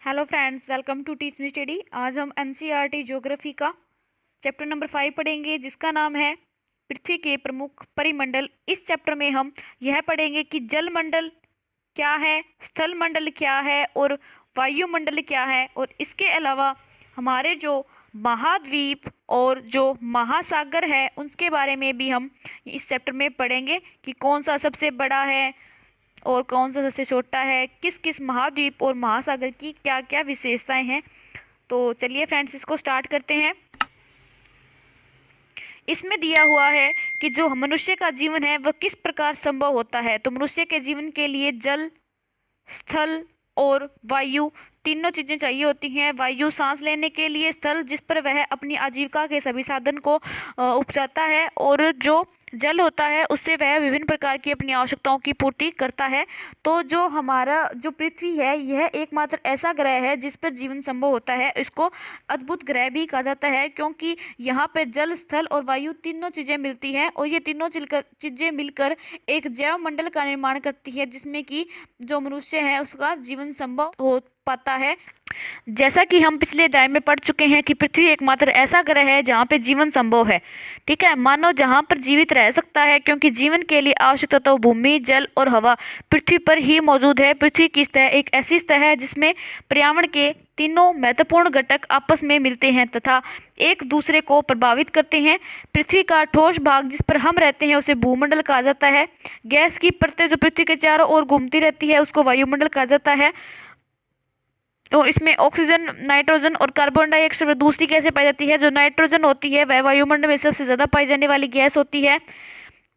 Hello friends, welcome to teach me study. आज हम NCERT geography का चैप्टर नंबर 5 पढ़ेंगे, जिसका नाम है पृथ्वी के प्रमुख परिमंडल। इस चैप्टर में हम यह पढ़ेंगे कि जल मंडल क्या है, स्थल मंडल क्या है और वायुमंडल क्या है। और इसके अलावा हमारे जो महाद्वीप और जो महासागर है उनके बारे में भी हम इस चैप्टर में पढ़ेंगे कि कौन सा सबसे बड़ा है और कौन सा सबसे छोटा है, किस किस महाद्वीप और महासागर की क्या क्या विशेषताएं हैं। तो चलिए फ्रेंड्स, इसको स्टार्ट करते हैं। इसमें दिया हुआ है कि जो मनुष्य का जीवन है वह किस प्रकार संभव होता है। तो मनुष्य के जीवन के लिए जल, स्थल और वायु तीनों चीज़ें चाहिए होती हैं। वायु सांस लेने के लिए, स्थल जिस पर वह अपनी आजीविका के सभी साधन को उपजाता है, और जो जल होता है उससे वह विभिन्न प्रकार की अपनी आवश्यकताओं की पूर्ति करता है। तो जो हमारा जो पृथ्वी है यह एकमात्र ऐसा ग्रह है जिस पर जीवन संभव होता है। इसको अद्भुत ग्रह भी कहा जाता है क्योंकि यहाँ पर जल, स्थल और वायु तीनों चीज़ें मिलती हैं और ये तीनों चीज़ें मिलकर एक जैव मंडल का निर्माण करती है, जिसमें कि जो मनुष्य है उसका जीवन संभव हो पाता है। जैसा कि हम पिछले अध्याय में पढ़ चुके हैं कि पृथ्वी एकमात्र ऐसा ग्रह है जहाँ पे जीवन संभव है। ठीक है, मानव जहाँ पर जीवित रह सकता है, क्योंकि जीवन के लिए आवश्यक तत्व भूमि, जल और हवा पृथ्वी पर ही मौजूद है। पृथ्वी की सतह एक ऐसी सतह है जिसमें पर्यावरण के तीनों महत्वपूर्ण घटक आपस में मिलते हैं तथा एक दूसरे को प्रभावित करते हैं। पृथ्वी का ठोस भाग जिस पर हम रहते हैं उसे भूमंडल कहा जाता है। गैस की परतें जो पृथ्वी के चारों ओर घूमती रहती है उसको वायुमंडल कहा जाता है। तो इसमें ऑक्सीजन, नाइट्रोजन और कार्बन डाइऑक्साइड दूसरी गैसें पाई जाती है। जो नाइट्रोजन होती है वह वायुमंडल में सबसे ज़्यादा पाई जाने वाली गैस होती है।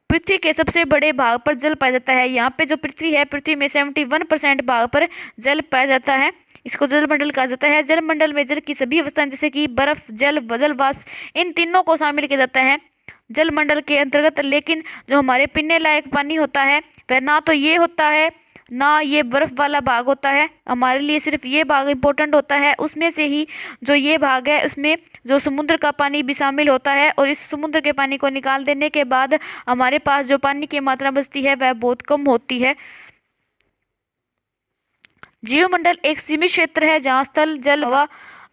पृथ्वी के सबसे बड़े भाग पर जल पाया जाता है। यहाँ पे जो पृथ्वी है, पृथ्वी में 71% भाग पर जल पाया जाता है। इसको जल मंडल कहा जाता है। जल मंडल में जल की सभी अवस्थाएं जैसे कि बर्फ, जल, जल वाष्प, इन तीनों को शामिल किया जाता है जल मंडल के अंतर्गत। लेकिन जो हमारे पीने लायक पानी होता है वह ना तो ये होता है ना ये बर्फ वाला भाग होता है। हमारे लिए सिर्फ ये भाग इम्पोर्टेंट होता है। उसमें से ही जो ये भाग है उसमें जो समुद्र का पानी भी शामिल होता है, और इस समुद्र के पानी को निकाल देने के बाद हमारे पास जो पानी की मात्रा बचती है वह बहुत कम होती है। जीवमंडल एक सीमित क्षेत्र है जहाँ स्थल, जल, हवा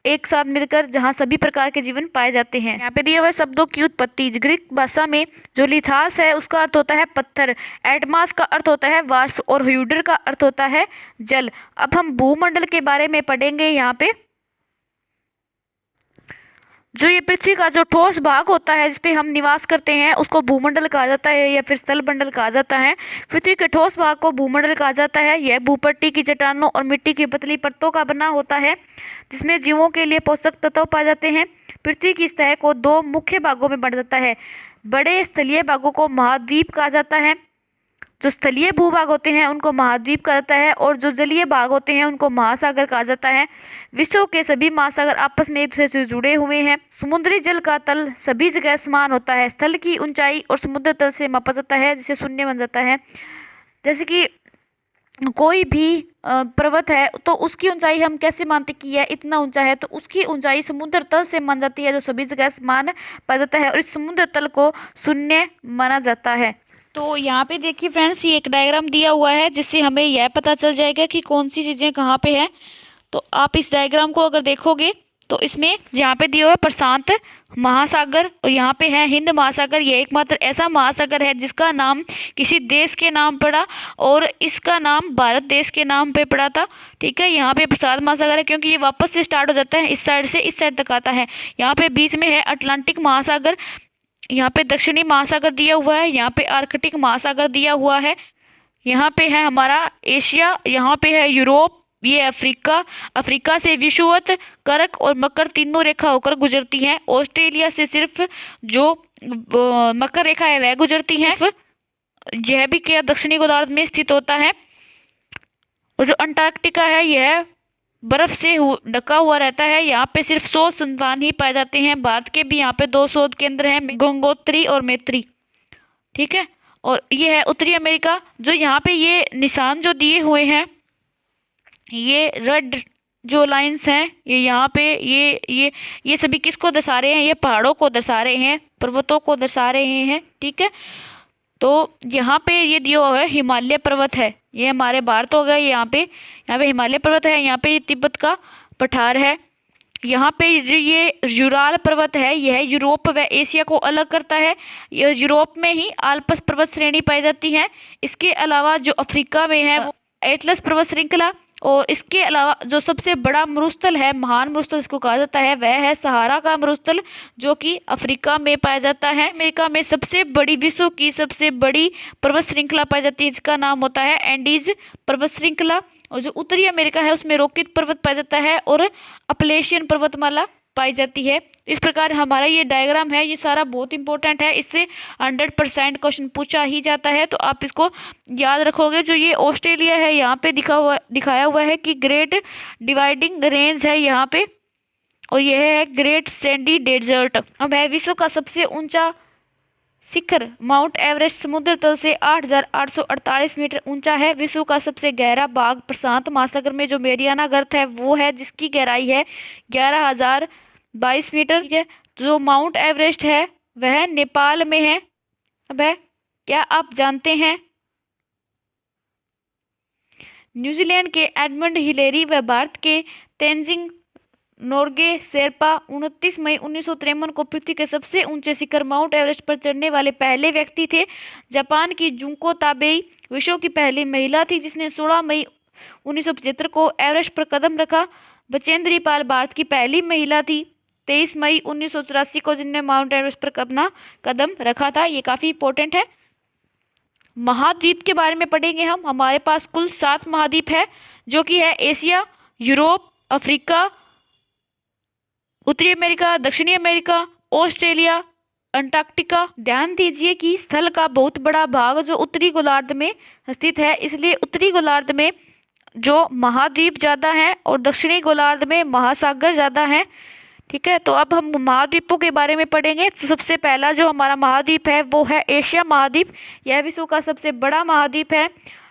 एक साथ मिलकर जहाँ सभी प्रकार के जीवन पाए जाते हैं। यहाँ पे दिए हुए शब्दों की उत्पत्ति। ग्रीक भाषा में जो लिथास है उसका अर्थ होता है पत्थर, एटमास का अर्थ होता है वाष्प और ह्यूडर का अर्थ होता है जल। अब हम भूमंडल के बारे में पढ़ेंगे। यहाँ पे जो ये पृथ्वी का जो ठोस भाग होता है जिसपे हम निवास करते हैं उसको भूमंडल कहा जाता है या फिर स्थल मंडल कहा जाता है। पृथ्वी के ठोस भाग को भूमंडल कहा जाता है। यह भूपट्टी की चट्टानों और मिट्टी की पतली परतों का बना होता है जिसमें जीवों के लिए पोषक तत्व पाए जाते हैं। पृथ्वी की सतह को दो मुख्य भागों में बांटा जाता है। बड़े स्थलीय भागों को महाद्वीप कहा जाता है। जो स्थलीय भूभाग होते हैं उनको महाद्वीप कहा जाता है, और जो जलीय भाग होते हैं उनको महासागर कहा जाता है। विश्व के सभी महासागर आपस में एक दूसरे से जुड़े हुए हैं। समुद्री जल का तल सभी जगह समान होता है। स्थल की ऊंचाई और समुद्र तल से मापा जाता है जिससे शून्य बन जाता है। जैसे कि कोई भी पर्वत है तो उसकी ऊंचाई हम कैसे मानते कि यह इतना ऊंचा है, तो उसकी ऊंचाई समुद्र तल से मान जाती है जो सभी जगह समान पाया जाता है, और इस समुद्र तल को शून्य माना जाता है। तो यहाँ पे देखिए फ्रेंड्स, ये एक डायग्राम दिया हुआ है जिससे हमें यह पता चल जाएगा कि कौन सी चीज़ें कहाँ पे है। तो आप इस डायग्राम को अगर देखोगे तो इसमें यहाँ पे दिया हुआ है प्रशांत महासागर, और यहाँ पे है हिंद महासागर। यह एकमात्र ऐसा महासागर है जिसका नाम किसी देश के नाम पड़ा, और इसका नाम भारत देश के नाम पे पड़ा था। ठीक है, यहाँ पे प्रशांत महासागर है क्योंकि ये वापस से स्टार्ट हो जाता है, इस साइड से इस साइड तक आता है। यहाँ पे बीच में है अटलांटिक महासागर, यहाँ पे दक्षिणी महासागर दिया हुआ है, यहाँ पे आर्कटिक महासागर दिया हुआ है, यहाँ पे है हमारा एशिया, यहाँ पे है यूरोप, ये अफ्रीका। अफ्रीका से विषुवत, कर्क और मकर तीनों रेखा होकर गुजरती हैं। ऑस्ट्रेलिया से सिर्फ जो मकर रेखा है वह गुजरती है। यह भी क्या दक्षिणी गोलार्ध में स्थित होता है। और जो अंटार्कटिका है यह बर्फ से ढका हुआ रहता है। यहाँ पे सिर्फ 100 संतान ही पाए जाते हैं। भारत के भी यहाँ पे 2 शोध केंद्र हैं, गंगोत्री और मैत्री। ठीक है, और ये है उत्तरी अमेरिका। जो यहाँ पे ये निशान जो दिए हुए हैं, ये रेड जो लाइंस हैं, ये यहाँ पे ये सभी किसको दर्शा रहे हैं? ये पहाड़ों को दर्शा रहे हैं, पर्वतों को दर्शा रहे हैं। ठीक है, तो यहाँ पे ये दिया हुआ है हिमालय पर्वत है, ये हमारे भारत हो गया। यहाँ पे हिमालय पर्वत है, यहाँ पे ये तिब्बत का पठार है। यहाँ पे ये यूराल पर्वत है, यह यूरोप व एशिया को अलग करता है। यूरोप में ही आल्प्स पर्वत श्रेणी पाई जाती है। इसके अलावा जो अफ्रीका में है वो एटलस पर्वत श्रृंखला, और इसके अलावा जो सबसे बड़ा मरुस्थल है, महान मरुस्थल इसको कहा जाता है, वह है सहारा का मरुस्थल, जो कि अफ्रीका में पाया जाता है। अमेरिका में सबसे बड़ी, विश्व की सबसे बड़ी पर्वत श्रृंखला पाई जाती है, जिसका नाम होता है एंडीज पर्वत श्रृंखला। और जो उत्तरी अमेरिका है उसमें रोकित पर्वत पाया जाता है और अपलेशियन पर्वतमाला पाई जाती है। इस प्रकार हमारा ये डायग्राम है, ये सारा बहुत इंपॉर्टेंट है, इससे 100% क्वेश्चन पूछा ही जाता है, तो आप इसको याद रखोगे। जो ये ऑस्ट्रेलिया है, यहाँ पे दिखाया हुआ है कि ग्रेट डिवाइडिंग रेंज है यहाँ पे, और यह है ग्रेट सैंडी डेजर्ट। अब है विश्व का सबसे ऊंचा शिखर माउंट एवरेस्ट समुद्र तल से 8,848 मीटर ऊंचा है। विश्व का सबसे गहरा भाग प्रशांत महासागर में जो मेरियाना गर्त है वो है, जिसकी गहराई है 11,022 मीटर। ठीक है, जो माउंट एवरेस्ट है वह नेपाल में है। अब है, क्या आप जानते हैं न्यूजीलैंड के एडमंड हिलेरी व भारत के तेंजिंग नोर्गे शेरपा 29 मई 1953 को पृथ्वी के सबसे ऊंचे शिखर माउंट एवरेस्ट पर चढ़ने वाले पहले व्यक्ति थे। जापान की जुंको ताबेई विश्व की पहली महिला थी जिसने 16 मई 1975 को एवरेस्ट पर कदम रखा। बचेंद्री पाल भारत की पहली महिला थी 23 मई 1984 को, जिनने माउंट एवरेस्ट पर अपना कदम रखा था। ये काफ़ी इंपॉर्टेंट है। महाद्वीप के बारे में पढ़ेंगे हम। हमारे पास कुल 7 महाद्वीप है, जो कि है एशिया, यूरोप, अफ्रीका, उत्तरी अमेरिका, दक्षिणी अमेरिका, ऑस्ट्रेलिया, अंटार्कटिका। ध्यान दीजिए कि स्थल का बहुत बड़ा भाग जो उत्तरी गोलार्ध में स्थित है, इसलिए उत्तरी गोलार्ध में जो महाद्वीप ज़्यादा हैं और दक्षिणी गोलार्ध में महासागर ज़्यादा हैं। ठीक है, तो अब हम महाद्वीपों के बारे में पढ़ेंगे। तो सबसे पहला जो हमारा महाद्वीप है वो है एशिया महाद्वीप। यह विश्व का सबसे बड़ा महाद्वीप है।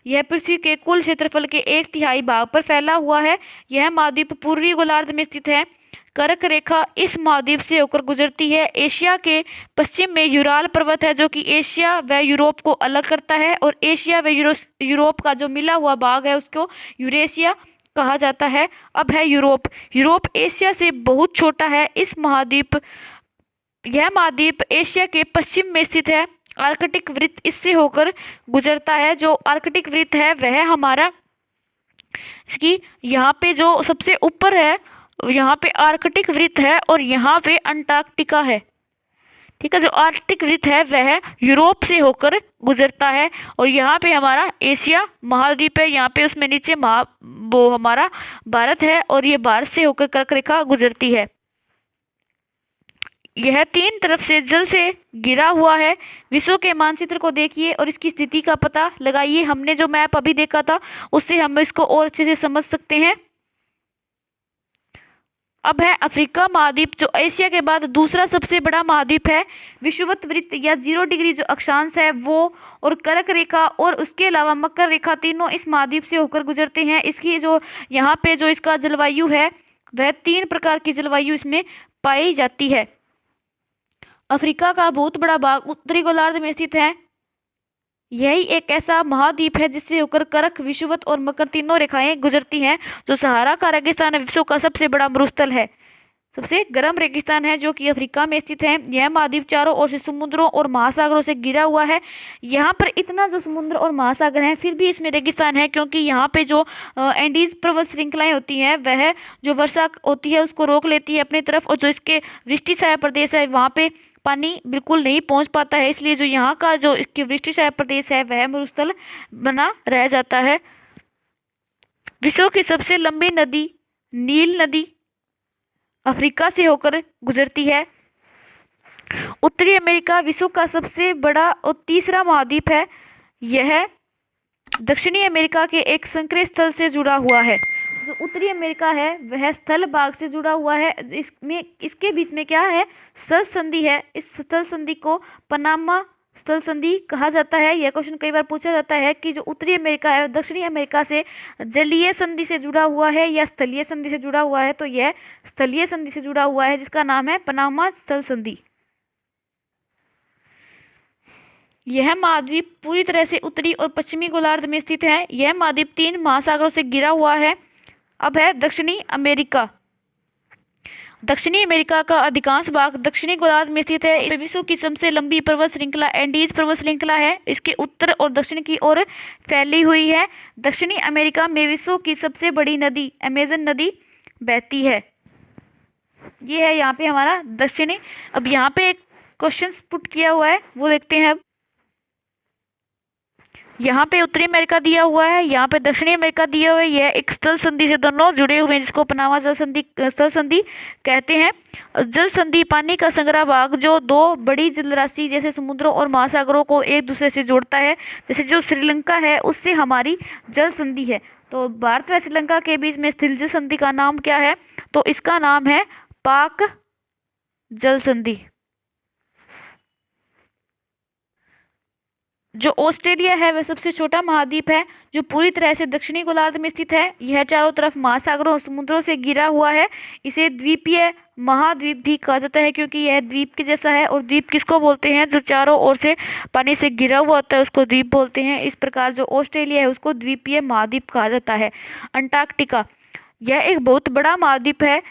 यह पृथ्वी के कुल क्षेत्रफल के 1/3 भाग पर फैला हुआ है। यह महाद्वीप पूर्वी गोलार्ध में स्थित है। कर्क रेखा इस महाद्वीप से होकर गुजरती है। एशिया के पश्चिम में यूराल पर्वत है, जो कि एशिया व यूरोप को अलग करता है, और एशिया व यूरोप का जो मिला हुआ भाग है उसको यूरेशिया कहा जाता है। अब है यूरोप। यूरोप एशिया से बहुत छोटा है। यह महाद्वीप एशिया के पश्चिम में स्थित है। आर्कटिक वृत्त इससे होकर गुजरता है। जो आर्कटिक वृत्त है वह हमारा, इसकी यहाँ पे जो सबसे ऊपर है यहाँ पे आर्कटिक वृत्त है, और यहाँ पे अंटार्कटिका है। ठीक है, जो आर्कटिक वृत्त है वह यूरोप से होकर गुजरता है, और यहाँ पे हमारा एशिया महाद्वीप है। यहाँ पे उसमें नीचे वो हमारा भारत है, और ये भारत से होकर कर्क रेखा गुजरती है। यह 3 तरफ से जल से घिरा हुआ है। विश्व के मानचित्र को देखिए और इसकी स्थिति का पता लगाइए। हमने जो मैप अभी देखा था उससे हम इसको और अच्छे से समझ सकते हैं। अब है अफ्रीका महाद्वीप, जो एशिया के बाद दूसरा सबसे बड़ा महाद्वीप है। विषुवत वृत्त या 0 डिग्री जो अक्षांश है वो, और कर्क रेखा और उसके अलावा मकर रेखा, तीनों इस महाद्वीप से होकर गुजरते हैं। इसकी जो यहाँ पे जो इसका जलवायु है वह 3 प्रकार की जलवायु इसमें पाई जाती है। अफ्रीका का बहुत बड़ा भाग उत्तरी गोलार्ध में स्थित है। यही एक ऐसा महाद्वीप है जिससे होकर कर्क, विषुवत और मकर तीनों रेखाएं गुजरती हैं। जो सहारा का रेगिस्तान है विश्व का सबसे बड़ा मरुस्थल है, सबसे गर्म रेगिस्तान है, जो कि अफ्रीका में स्थित है। यह महाद्वीप चारों ओर से समुद्रों और महासागरों से घिरा हुआ है। यहाँ पर इतना जो समुद्र और महासागर हैं फिर भी इसमें रेगिस्तान है, क्योंकि यहाँ पे जो एंडीज पर्वत श्रृंखलाएं होती हैं वह जो वर्षा होती है उसको रोक लेती है अपनी तरफ, और जो इसके वृष्टि छाया प्रदेश है वहाँ पे पानी बिल्कुल नहीं पहुंच पाता है। इसलिए जो यहाँ का जो इसकी वृष्टि छाया प्रदेश है वह मरुस्थल बना रह जाता है। विश्व की सबसे लंबी नदी नील नदी अफ्रीका से होकर गुजरती है। उत्तरी अमेरिका विश्व का सबसे बड़ा और तीसरा महाद्वीप है। यह दक्षिणी अमेरिका के एक संकरे स्थल से जुड़ा हुआ है। जो उत्तरी अमेरिका है वह स्थल भाग से जुड़ा हुआ है। इसके बीच में क्या है, स्थल संधि है। इस स्थल संधि को पनामा स्थल संधि कहा जाता है। यह क्वेश्चन कई बार पूछा जाता है कि जो उत्तरी अमेरिका है दक्षिणी अमेरिका से जलीय संधि से जुड़ा हुआ है या स्थलीय संधि से जुड़ा हुआ है, तो यह स्थलीय संधि से जुड़ा हुआ है, जिसका नाम है पनामा स्थल संधि। यह महाद्वीप पूरी तरह से उत्तरी और पश्चिमी गोलार्ध में स्थित है। यह महाद्वीप 3 महासागरों से घिरा हुआ है। अब है दक्षिणी अमेरिका। दक्षिणी अमेरिका का अधिकांश भाग दक्षिणी गोलार्ध में स्थित है। इसमें विश्व की सबसे लंबी पर्वत श्रृंखला एंडीज पर्वत श्रृंखला है। इसके उत्तर और दक्षिण की ओर फैली हुई है। दक्षिणी अमेरिका में विश्व की सबसे बड़ी नदी अमेजन नदी बहती है। ये है यहाँ पे हमारा दक्षिणी। अब यहाँ पे एक क्वेश्चन पुट किया हुआ है, वो देखते हैं। अब यहाँ पे उत्तरी अमेरिका दिया हुआ है, यहाँ पे दक्षिणी अमेरिका दिया हुआ है। यह एक स्थल संधि से दोनों जुड़े हुए हैं, जिसको पनामा जल संधि स्थल संधि कहते हैं। जल संधि पानी का संग्रह भाग जो दो बड़ी जलराशि जैसे समुद्रों और महासागरों को एक दूसरे से जोड़ता है। जैसे जो श्रीलंका है उससे हमारी जल संधि है। तो भारत व श्रीलंका के बीच में स्थित जल संधि का नाम क्या है? तो इसका नाम है पाक जल संधि। जो ऑस्ट्रेलिया है वह सबसे छोटा महाद्वीप है जो पूरी तरह से दक्षिणी गोलार्ध में स्थित है। यह चारों तरफ महासागरों और समुद्रों से घिरा हुआ है। इसे द्वीपीय महाद्वीप भी कहा जाता है क्योंकि यह द्वीप के जैसा है। और द्वीप किसको बोलते हैं? जो चारों ओर से पानी से घिरा हुआ होता है उसको द्वीप बोलते हैं। इस प्रकार जो ऑस्ट्रेलिया है उसको द्वीपीय महाद्वीप कहा जाता है। अंटार्कटिका, यह एक बहुत बड़ा महाद्वीप है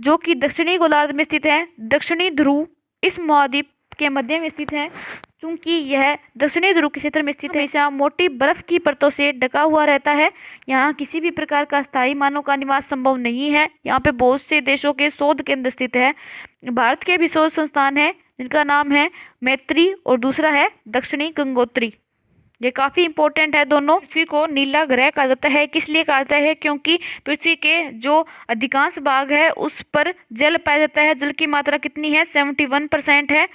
जो कि दक्षिणी गोलार्ध में स्थित है। दक्षिणी ध्रुव इस महाद्वीप के मध्य में स्थित है। चूंकि यह दक्षिणी ध्रुव के क्षेत्र में स्थित है, हमेशा मोटी बर्फ की परतों से ढका हुआ रहता है। यहाँ किसी भी प्रकार का स्थायी मानव का निवास संभव नहीं है। यहाँ पे बहुत से देशों के शोध केंद्र स्थित है। भारत के भी शोध संस्थान है जिनका नाम है मैत्री और दूसरा है दक्षिणी गंगोत्री। ये काफ़ी इंपॉर्टेंट है दोनों। पृथ्वी को नीला ग्रह कहा जाता है। किस लिए कहा जाता है? क्योंकि पृथ्वी के जो अधिकांश भाग है उस पर जल पाया जाता है। जल की मात्रा कितनी है? 71% है।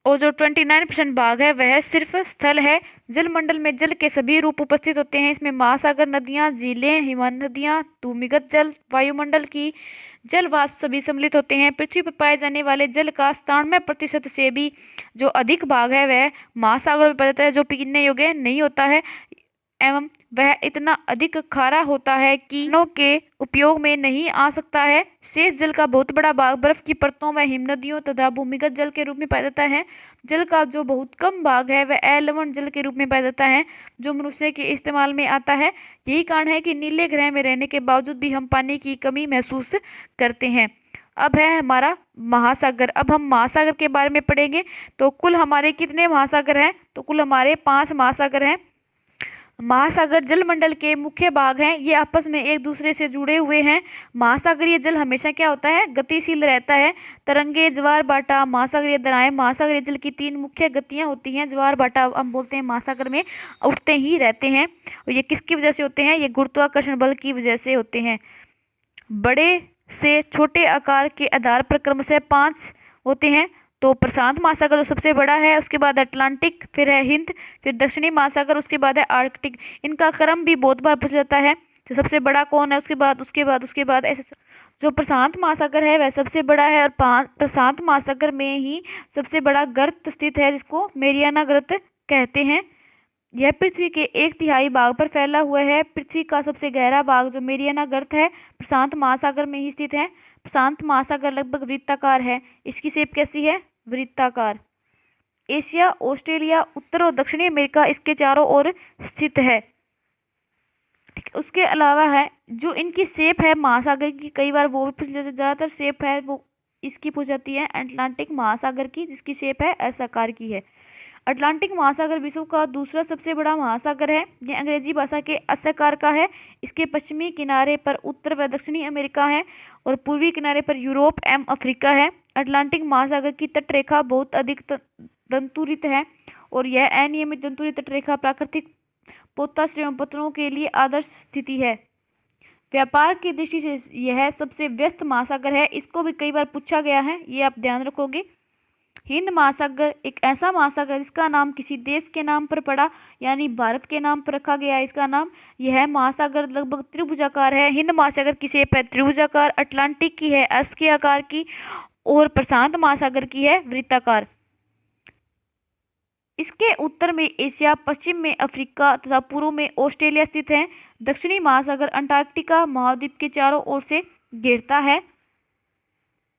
और जो 29% भाग है वह सिर्फ स्थल है। जलमंडल में जल के सभी रूप उपस्थित होते हैं। इसमें महासागर, नदियाँ, झीलें, हिमनदियाँ, नदियाँ, भूमिगत जल, वायुमंडल की जल वाष्प सभी सम्मिलित होते हैं। पृथ्वी पर पाए जाने वाले जल का 97% से भी जो अधिक भाग है वह महासागरों में पाया जाता है, जो पीने योग्य नहीं होता है एवं वह इतना अधिक खारा होता है कि नौ के उपयोग में नहीं आ सकता है। शेष जल का बहुत बड़ा भाग बर्फ की परतों व हिमनदियों तथा भूमिगत जल के रूप में पाया जाता है। जल का जो बहुत कम भाग है वह अलवण जल के रूप में पाया जाता है जो मनुष्य के इस्तेमाल में आता है। यही कारण है कि नीले ग्रह में रहने के बावजूद भी हम पानी की कमी महसूस करते हैं। अब है हमारा महासागर। अब हम महासागर के बारे में पढ़ेंगे। तो कुल हमारे कितने महासागर हैं? तो कुल हमारे 5 महासागर हैं। महासागर जलमंडल के मुख्य भाग हैं। ये आपस में एक दूसरे से जुड़े हुए हैं। महासागरीय जल हमेशा क्या होता है? गतिशील रहता है। तरंगे, ज्वार भाटा, महासागरीय दरारें। महासागरीय जल की 3 मुख्य गतियां होती हैं। ज्वार भाटा हम बोलते हैं महासागर में उठते ही रहते हैं। और ये किसकी वजह से होते हैं? ये गुरुत्वाकर्षण बल की वजह से होते हैं। बड़े से छोटे आकार के आधार पर क्रमशः 5 होते हैं। तो प्रशांत महासागर जो सबसे बड़ा है, उसके बाद अटलांटिक, फिर है हिंद, फिर दक्षिणी महासागर, उसके बाद है आर्कटिक। इनका क्रम भी बहुत बार पूछा जाता है। तो सबसे बड़ा कौन है? उसके बाद ऐसे जो प्रशांत महासागर है वह सबसे बड़ा है। और प्रशांत महासागर में ही सबसे बड़ा गर्त स्थित है जिसको मेरियाना गर्त कहते हैं। यह पृथ्वी के 1/3 भाग पर फैला हुआ है। पृथ्वी का सबसे गहरा भाग जो मेरियाना गर्त है प्रशांत महासागर में ही स्थित है। प्रशांत महासागर लगभग वृत्ताकार है। इसकी शेप कैसी है? वृत्ताकार। एशिया, ऑस्ट्रेलिया, उत्तर और दक्षिणी अमेरिका इसके चारों ओर स्थित है। ठीक है। उसके अलावा है जो इनकी शेप है महासागर की, कई बार वो भी पूछ जाती है। ज़्यादातर शेप है वो इसकी पूछ जाती है अटलांटिक महासागर की, जिसकी शेप है एस आकार की है। अटलांटिक महासागर विश्व का दूसरा सबसे बड़ा महासागर है। यह अंग्रेजी भाषा के एस आकार का है। इसके पश्चिमी किनारे पर उत्तर व दक्षिणी अमेरिका है और पूर्वी किनारे पर यूरोप एवं अफ्रीका है। अटलांटिक महासागर की तटरेखा बहुत अधिक दंतुरित है और यह अनियमित दंतुरित तटरेखा प्राकृतिक पोताश्रय एवं पत्थरों के लिए आदर्श स्थिति है। व्यापार की दृष्टि से यह सबसे व्यस्त महासागर है। इसको भी कई बार पूछा गया है, ये आप ध्यान रखोगे। हिंद महासागर एक ऐसा महासागर जिसका नाम किसी देश के नाम पर पड़ा, यानी भारत के नाम पर रखा गया है इसका नाम। यह महासागर लगभग त्रिभुजाकार है। हिंद महासागर की शेप है त्रिभुजाकार, अटलांटिक की है एस के आकार की और प्रशांत महासागर की है वृत्ताकार। इसके उत्तर में एशिया, पश्चिम में अफ्रीका तथा पूर्व में ऑस्ट्रेलिया स्थित है। दक्षिणी महासागर अंटार्कटिका महाद्वीप के चारों ओर से घेरता है।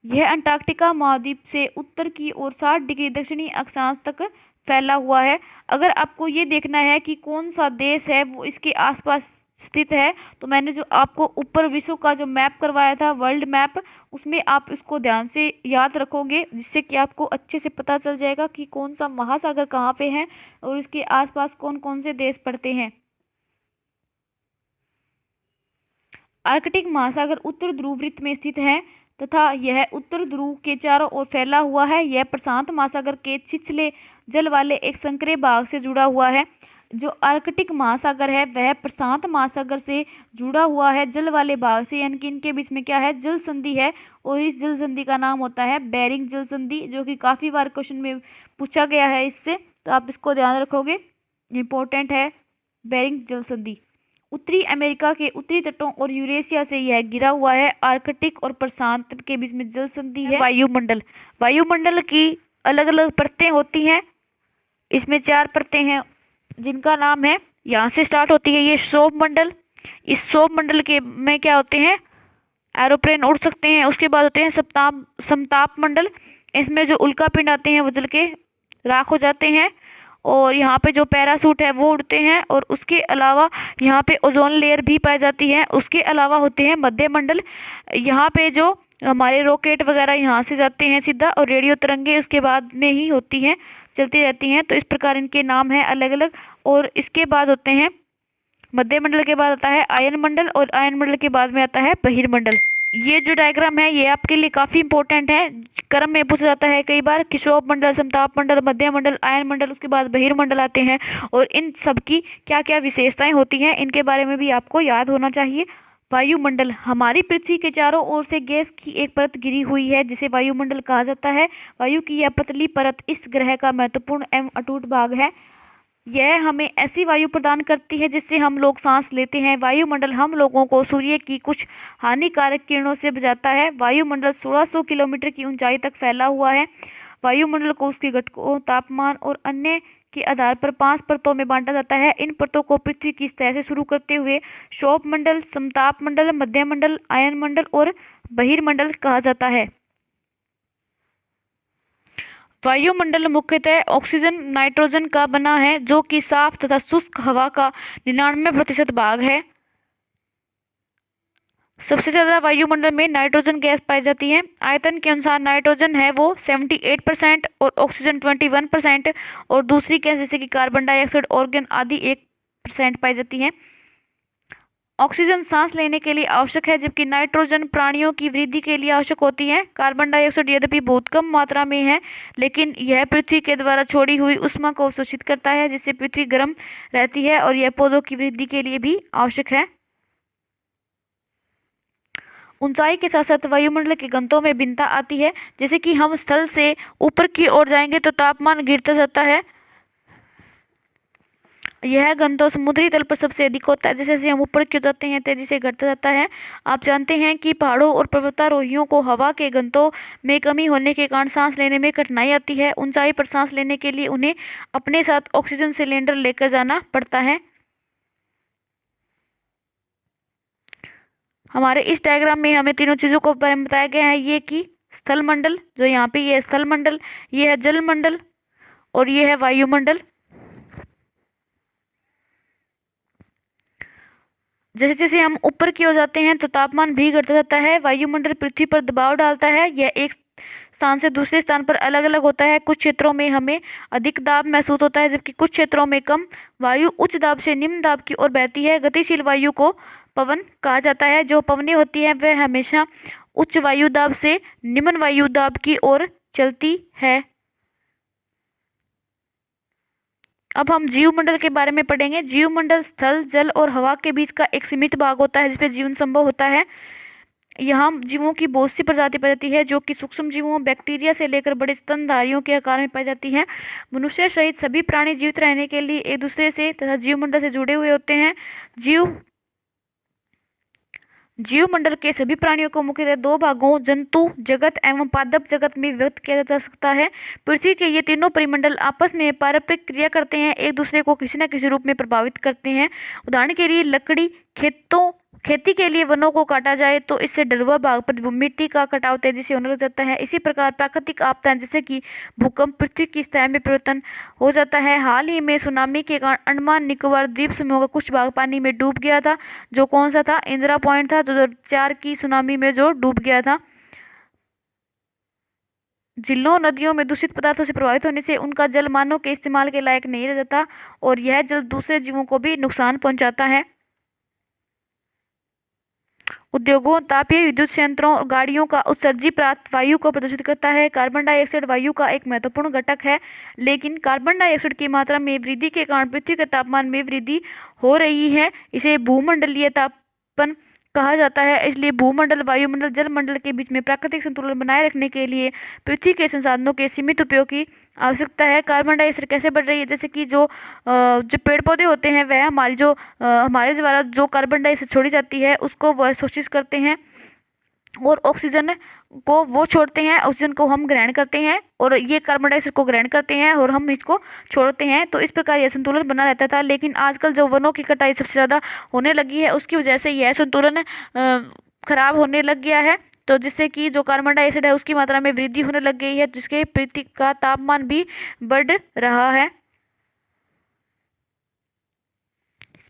यह अंटार्कटिका महाद्वीप से उत्तर की ओर 60 डिग्री दक्षिणी अक्षांश तक फैला हुआ है। अगर आपको ये देखना है कि कौन सा देश है वो इसके आसपास स्थित है, तो मैंने जो आपको ऊपर विश्व का जो मैप करवाया था, वर्ल्ड मैप, उसमें आप इसको ध्यान से याद रखोगे, जिससे कि आपको अच्छे से पता चल जाएगा कि कौन सा महासागर कहाँ पे है और इसके आसपास कौन कौन से देश पड़ते हैं। आर्कटिक महासागर उत्तर ध्रुव वृत्त में स्थित है तथा यह उत्तर ध्रुव के चारों ओर फैला हुआ है। यह प्रशांत महासागर के छिछले जल वाले एक संकरे भाग से जुड़ा हुआ है। जो आर्कटिक महासागर है वह प्रशांत महासागर से जुड़ा हुआ है जल वाले भाग से, यानी कि इनके बीच में क्या है, जल संधि है, और इस जल संधि का नाम होता है बेरिंग जल संधि, जो कि काफ़ी बार क्वेश्चन में पूछा गया है इससे, तो आप इसको ध्यान रखोगे, इंपॉर्टेंट है बेरिंग जल संधि। उत्तरी अमेरिका के उत्तरी तटों और यूरेशिया से यह घिरा हुआ है। आर्कटिक और प्रशांत के बीच में जल संधि है। वायुमंडल की अलग अलग परतें होती हैं। इसमें 4 परतें हैं जिनका नाम है, यहाँ से स्टार्ट होती है ये क्षोभ मंडल। इस क्षोभ मंडल के में क्या होते हैं, एरोप्लेन उड़ सकते हैं। उसके बाद होते हैं समताप मंडल। इसमें जो उल्कापिंड आते हैं वो जल के राख हो जाते हैं, और यहाँ पे जो पैरासूट है वो उड़ते हैं। और उसके अलावा यहाँ पे ओजोन लेयर भी पाई जाती है। उसके अलावा होते हैं मध्य मंडल। यहाँ पे जो हमारे रॉकेट वगैरह यहाँ से जाते हैं सीधा, और रेडियो तरंगे उसके बाद में ही होती हैं, चलती रहती हैं। तो इस प्रकार इनके नाम हैं अलग अलग। और इसके बाद होते हैं, मध्य मंडल के बाद आता है आयन मंडल, और आयन मंडल के बाद में आता है बहिर्मंडल। ये जो डायग्राम है ये आपके लिए काफ़ी इंपॉर्टेंट है, क्रम में पूछा जाता है कई बार कि क्षोभ मंडल, समताप मंडल, मध्य मंडल, आयन मंडल, उसके बाद बहिर्मंडल आते हैं, और इन सब की क्या क्या विशेषताएं होती हैं इनके बारे में भी आपको याद होना चाहिए। वायुमंडल, हमारी पृथ्वी के चारों ओर से गैस की एक परत घिरी हुई है जिसे वायुमंडल कहा जाता है। वायु की यह पतली परत इस ग्रह का महत्वपूर्ण एवं अटूट भाग है। यह हमें ऐसी वायु प्रदान करती है जिससे हम लोग सांस लेते हैं। वायुमंडल हम लोगों को सूर्य की कुछ हानिकारक किरणों से बचाता है। वायुमंडल 1600 किलोमीटर की ऊंचाई तक फैला हुआ है। वायुमंडल को उसके घटकों, तापमान और अन्य के आधार पर 5 परतों में बांटा जाता है। इन परतों को पृथ्वी की सतह से शुरू करते हुए क्षोभ मंडल, समताप मंडल, मध्य मंडल, आयन मंडल और बहिर्मंडल कहा जाता है। वायुमंडल मुख्यतः ऑक्सीजन, नाइट्रोजन का बना है, जो कि साफ तथा शुष्क हवा का 99% भाग है। सबसे ज़्यादा वायुमंडल में नाइट्रोजन गैस पाई जाती है। आयतन के अनुसार नाइट्रोजन है वो 78% और ऑक्सीजन 21%, और दूसरी गैस जैसे कि कार्बन डाइऑक्साइड, ऑर्गन आदि 1% पाई जाती हैं। ऑक्सीजन सांस लेने के लिए आवश्यक है, जबकि नाइट्रोजन प्राणियों की वृद्धि के लिए आवश्यक होती है। कार्बन डाइऑक्साइड यद्यपि बहुत कम मात्रा में है, लेकिन यह पृथ्वी के द्वारा छोड़ी हुई ऊष्मा को अवशोषित करता है, जिससे पृथ्वी गर्म रहती है, और यह पौधों की वृद्धि के लिए भी आवश्यक है। ऊंचाई के साथ साथ वायुमंडल के घनत्व में भिन्नता आती है। जैसे कि हम स्थल से ऊपर की ओर जाएंगे तो तापमान गिरता जाता है। यह घनत्व समुद्री तल पर सबसे अधिक होता है। जैसे जैसे हम ऊपर की ओर जाते हैं तेजी से घटता जाता है। आप जानते हैं कि पहाड़ों और पर्वतारोहियों को हवा के घनत्व में कमी होने के कारण सांस लेने में कठिनाई आती है। ऊंचाई पर सांस लेने के लिए उन्हें अपने साथ ऑक्सीजन सिलेंडर लेकर जाना पड़ता है। हमारे इस डायग्राम में हमें तीनों चीज़ों को बारे में बताया गया है। ये कि स्थल मंडल, जो यहाँ पे ये स्थल मंडल, ये है जल मंडल, और ये है वायुमंडल। जैसे जैसे हम ऊपर की ओर जाते हैं तो तापमान भी घटता जाता है। वायुमंडल पृथ्वी पर दबाव डालता है। यह एक स्थान से दूसरे स्थान पर अलग अलग होता है। कुछ क्षेत्रों में हमें अधिक दाब महसूस होता है, जबकि कुछ क्षेत्रों में कम। वायु उच्च दाब से निम्न दाब की ओर बहती है। गतिशील वायु को पवन कहा जाता है। जो पवनें होती हैं वह हमेशा उच्च वायु दाब से निम्न वायु दाब की ओर चलती है। अब हम जीवमंडल के बारे में पढ़ेंगे। जीवमंडल स्थल, जल और हवा के बीच का एक सीमित भाग होता है जिसपे जीवन संभव होता है। यहाँ जीवों की बहुत सी प्रजाति पाई जाती है, जो कि सूक्ष्म जीवों, बैक्टीरिया से लेकर बड़े स्तनधारियों के आकार में पाई जाती हैं। मनुष्य सहित सभी प्राणी जीवित रहने के लिए एक दूसरे से तथा जीवमंडल से जुड़े हुए होते हैं। जीवमंडल के सभी प्राणियों को मुख्यतः 2 भागों, जंतु जगत एवं पादप जगत में विभक्त किया जा सकता है। पृथ्वी के ये तीनों परिमंडल आपस में पारस्परिक क्रिया करते हैं, एक दूसरे को किसी न किसी रूप में प्रभावित करते हैं। उदाहरण के लिए लकड़ी खेतों खेती के लिए वनों को काटा जाए तो इससे ढलुआ भाग पर मिट्टी का कटाव तेजी से होने लग जाता है। इसी प्रकार प्राकृतिक आपदाएं जैसे कि भूकंप, पृथ्वी की सतह में परिवर्तन हो जाता है। हाल ही में सुनामी के कारण अंडमान निकोबार द्वीप समूह का कुछ भाग पानी में डूब गया था, जो कौन सा था? इंदिरा पॉइंट था, जो 2004 की सुनामी में जो डूब गया था। झीलों, नदियों में दूषित पदार्थों से प्रभावित होने से उनका जल मानव के इस्तेमाल के लायक नहीं रह जाता और यह जल दूसरे जीवों को भी नुकसान पहुंचाता है। उद्योगों, तापीय विद्युत संयंत्रों और गाड़ियों का उत्सर्जी पदार्थ वायु को प्रदूषित करता है। कार्बन डाइऑक्साइड वायु का एक महत्वपूर्ण घटक है, लेकिन कार्बन डाइऑक्साइड की मात्रा में वृद्धि के कारण पृथ्वी के तापमान में वृद्धि हो रही है। इसे भूमंडलीय तापन कहा जाता है। इसलिए भूमंडल, वायुमंडल, जलमंडल के बीच में प्राकृतिक संतुलन बनाए रखने के लिए पृथ्वी के संसाधनों के सीमित उपयोग की आवश्यकता है। कार्बन डाइऑक्साइड कैसे बढ़ रही है? जैसे कि जो पेड़ पौधे होते हैं वह हमारे द्वारा जो कार्बन डाइऑक्साइड छोड़ी जाती है उसको वह अवशोषित करते हैं और ऑक्सीजन को वो छोड़ते हैं, ऑक्सीजन को हम ग्रहण करते हैं और ये कार्बन डाइऑक्साइड को ग्रहण करते हैं और हम इसको छोड़ते हैं। तो इस प्रकार यह संतुलन बना रहता था, लेकिन आजकल जो वनों की कटाई सबसे ज़्यादा होने लगी है उसकी वजह से यह संतुलन खराब होने लग गया है। तो जिससे कि जो कार्बन डाइऑक्साइड है उसकी मात्रा में वृद्धि होने लग गई है, जिसके पृथ्वी का तापमान भी बढ़ रहा है।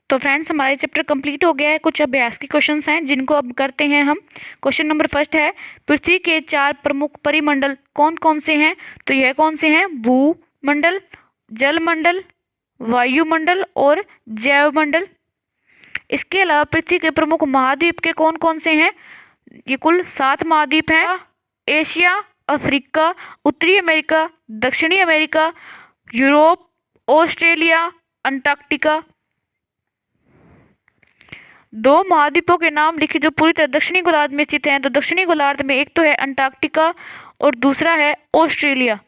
तो फ्रेंड्स, हमारे चैप्टर कंप्लीट हो गया है। कुछ अभ्यास के क्वेश्चंस हैं जिनको अब करते हैं हम। क्वेश्चन नंबर फर्स्ट है, पृथ्वी के 4 प्रमुख परिमंडल कौन कौन से हैं? तो यह कौन से हैं? भूमंडल, जलमंडल, वायुमंडल और जैवमंडल। इसके अलावा पृथ्वी के प्रमुख महाद्वीप के कौन कौन से हैं? ये कुल 7 महाद्वीप हैं। एशिया, अफ्रीका, उत्तरी अमेरिका, दक्षिणी अमेरिका, यूरोप, ऑस्ट्रेलिया, अंटार्कटिका। 2 महाद्वीपों के नाम लिखिए जो पूरी तरह दक्षिणी गोलार्ध में स्थित हैं। तो दक्षिणी गोलार्ध में एक तो है अंटार्कटिका और दूसरा है ऑस्ट्रेलिया।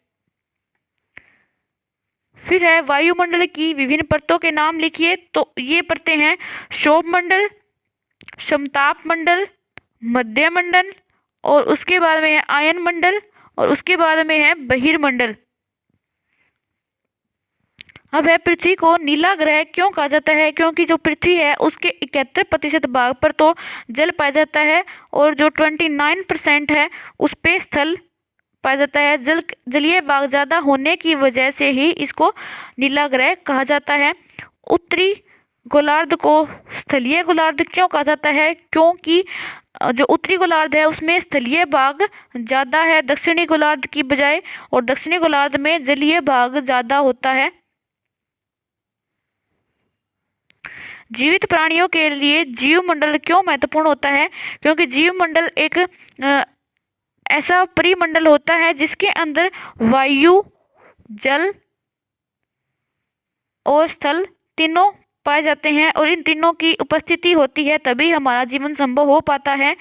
फिर है वायुमंडल की विभिन्न परतों के नाम लिखिए। तो ये परतें हैं क्षोभ मंडल, समताप मंडल, मध्य मंडल और उसके बाद में है आयन मंडल और उसके बाद में है बहिर्मंडल। अब है, पृथ्वी को नीला ग्रह क्यों कहा जाता है? क्योंकि जो पृथ्वी है उसके 71% भाग पर तो जल पाया जाता है और जो 29% है उस पे स्थल पाया जाता है। जलीय भाग ज़्यादा होने की वजह से ही इसको नीला ग्रह कहा जाता है। उत्तरी गोलार्ध को स्थलीय गोलार्ध क्यों कहा जाता है? क्योंकि जो उत्तरी गोलार्ध है उसमें स्थलीय भाग ज़्यादा है दक्षिणी गोलार्ध की बजाय, और दक्षिणी गोलार्ध में जलीय भाग ज़्यादा होता है। जीवित प्राणियों के लिए जीवमंडल क्यों महत्वपूर्ण होता है? क्योंकि जीवमंडल एक ऐसा परिमंडल होता है जिसके अंदर वायु, जल और स्थल तीनों पाए जाते हैं और इन तीनों की उपस्थिति होती है तभी हमारा जीवन संभव हो पाता है।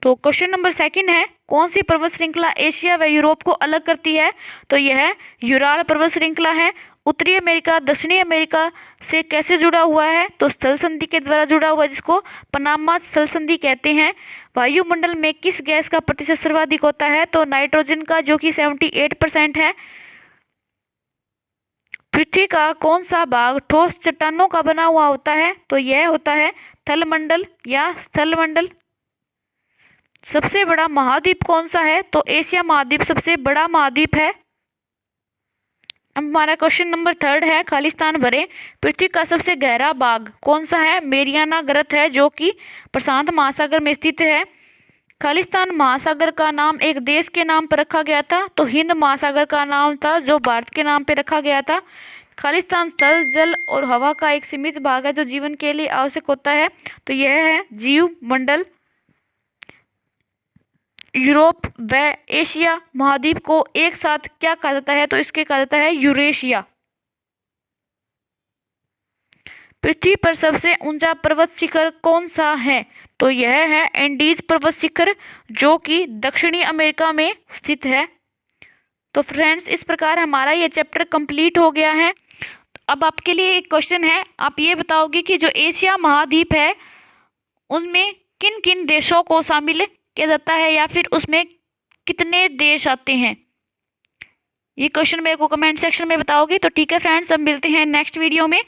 तो क्वेश्चन नंबर सेकंड है, कौन सी पर्वत श्रृंखला एशिया व यूरोप को अलग करती है? तो यह यूराल पर्वत श्रृंखला है। उत्तरी अमेरिका दक्षिणी अमेरिका से कैसे जुड़ा हुआ है? तो स्थल संधि के द्वारा जुड़ा हुआ है, जिसको पनामा स्थल संधि कहते हैं। वायुमंडल में किस गैस का प्रतिशत सर्वाधिक होता है? तो नाइट्रोजन का, जो कि 78% है। पृथ्वी का कौन सा भाग ठोस चट्टानों का बना हुआ होता है? तो यह होता है थलमंडल या स्थलमंडल। सबसे बड़ा महाद्वीप कौन सा है? तो एशिया महाद्वीप सबसे बड़ा महाद्वीप है। अब हमारा क्वेश्चन नंबर थर्ड है, खालिस्तान भरे। पृथ्वी का सबसे गहरा भाग कौन सा है? मेरियाना गर्त है, जो कि प्रशांत महासागर में स्थित है। खालिस्तान महासागर का नाम एक देश के नाम पर रखा गया था, तो हिंद महासागर का नाम था जो भारत के नाम पे रखा गया था। खालिस्तान स्थल, जल और हवा का एक सीमित भाग है जो जीवन के लिए आवश्यक होता है, तो यह है जीव मंडल। यूरोप व एशिया महाद्वीप को एक साथ क्या कहा जाता है? तो इसके कहा जाता है यूरेशिया। पृथ्वी पर सबसे ऊंचा पर्वत शिखर कौन सा है? तो यह है एंडीज पर्वत शिखर, जो कि दक्षिणी अमेरिका में स्थित है। तो फ्रेंड्स, इस प्रकार हमारा ये चैप्टर कंप्लीट हो गया है। अब आपके लिए एक क्वेश्चन है, आप ये बताओगे कि जो एशिया महाद्वीप है उनमें किन किन देशों को शामिल किया जाता है या फिर उसमें कितने देश आते हैं? ये क्वेश्चन मेरे को कमेंट सेक्शन में बताओगे। तो ठीक है फ्रेंड्स, अब मिलते हैं नेक्स्ट वीडियो में।